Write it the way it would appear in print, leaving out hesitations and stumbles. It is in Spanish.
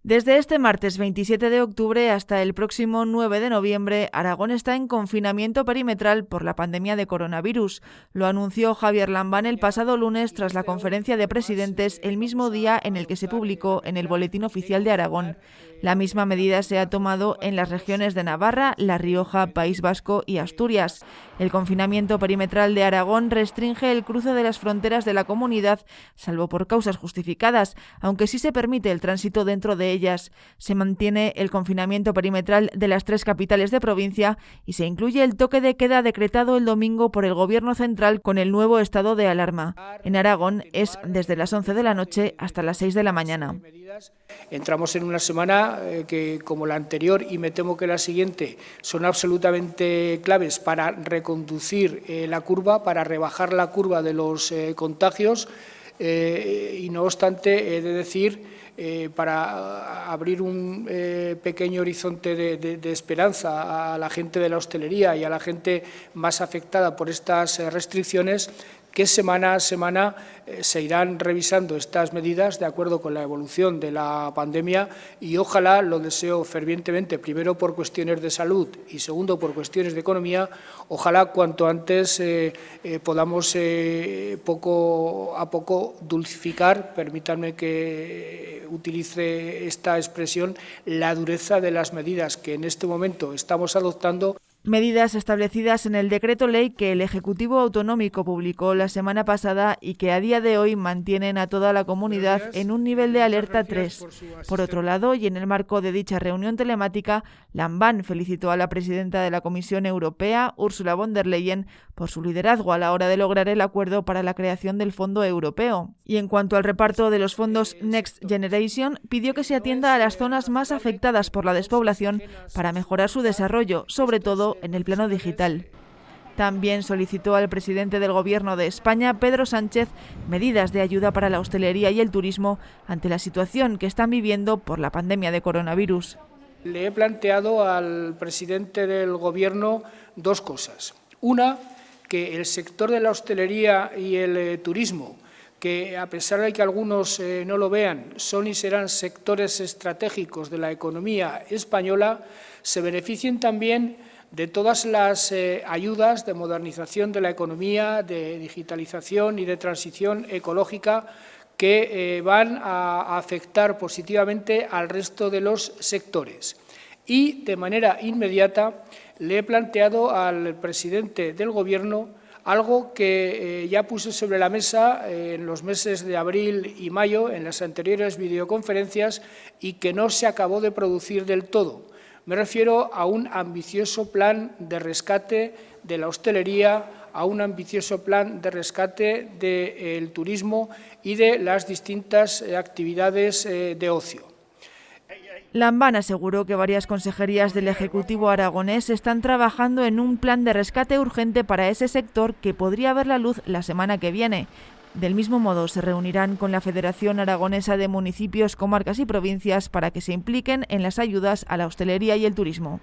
Desde este martes 27 de octubre hasta el próximo 9 de noviembre, Aragón está en confinamiento perimetral por la pandemia de coronavirus. Lo anunció Javier Lambán el pasado lunes tras la conferencia de presidentes, el mismo día en el que se publicó en el Boletín Oficial de Aragón. La misma medida se ha tomado en las regiones de Navarra, La Rioja, País Vasco y Asturias. El confinamiento perimetral de Aragón restringe el cruce de las fronteras de la comunidad, salvo por causas justificadas, aunque sí se permite el tránsito dentro de ellas. Se mantiene el confinamiento perimetral de las 3 capitales de provincia y se incluye el toque de queda decretado el domingo por el Gobierno central con el nuevo estado de alarma. En Aragón es desde las 11 de la noche hasta las 6 de la mañana. Entramos en una semana que, como la anterior y me temo que la siguiente, son absolutamente claves para reconducir la curva, para rebajar la curva de los contagios y, no obstante, he de decir, para abrir un pequeño horizonte de esperanza a la gente de la hostelería y a la gente más afectada por estas restricciones, que semana a semana se irán revisando estas medidas de acuerdo con la evolución de la pandemia y ojalá, lo deseo fervientemente, primero por cuestiones de salud y segundo por cuestiones de economía, ojalá cuanto antes podamos poco a poco dulcificar, permítanme que utilice esta expresión, la dureza de las medidas que en este momento estamos adoptando. Medidas establecidas en el decreto ley que el Ejecutivo Autonómico publicó la semana pasada y que a día de hoy mantienen a toda la comunidad en un nivel de alerta 3. Por otro lado, y en el marco de dicha reunión telemática, Lambán felicitó a la presidenta de la Comisión Europea, Ursula von der Leyen, por su liderazgo a la hora de lograr el acuerdo para la creación del Fondo Europeo. Y en cuanto al reparto de los fondos Next Generation, pidió que se atienda a las zonas más afectadas por la despoblación para mejorar su desarrollo, sobre todo en el plano digital. También solicitó al presidente del Gobierno de España, Pedro Sánchez, medidas de ayuda para la hostelería y el turismo ante la situación que están viviendo por la pandemia de coronavirus. Le he planteado al presidente del Gobierno 2 cosas. Una, que el sector de la hostelería y el turismo, que a pesar de que algunos no lo vean, son y serán sectores estratégicos de la economía española, se beneficien también de todas las ayudas de modernización de la economía, de digitalización y de transición ecológica que van a afectar positivamente al resto de los sectores. Y, de manera inmediata, le he planteado al presidente del Gobierno algo que ya puse sobre la mesa en los meses de abril y mayo, en las anteriores videoconferencias, y que no se acabó de producir del todo. Me refiero a un ambicioso plan de rescate de la hostelería, a un ambicioso plan de rescate del turismo y de las distintas actividades de ocio. Lambán aseguró que varias consejerías del Ejecutivo aragonés están trabajando en un plan de rescate urgente para ese sector que podría ver la luz la semana que viene. Del mismo modo, se reunirán con la Federación Aragonesa de Municipios, Comarcas y Provincias para que se impliquen en las ayudas a la hostelería y el turismo.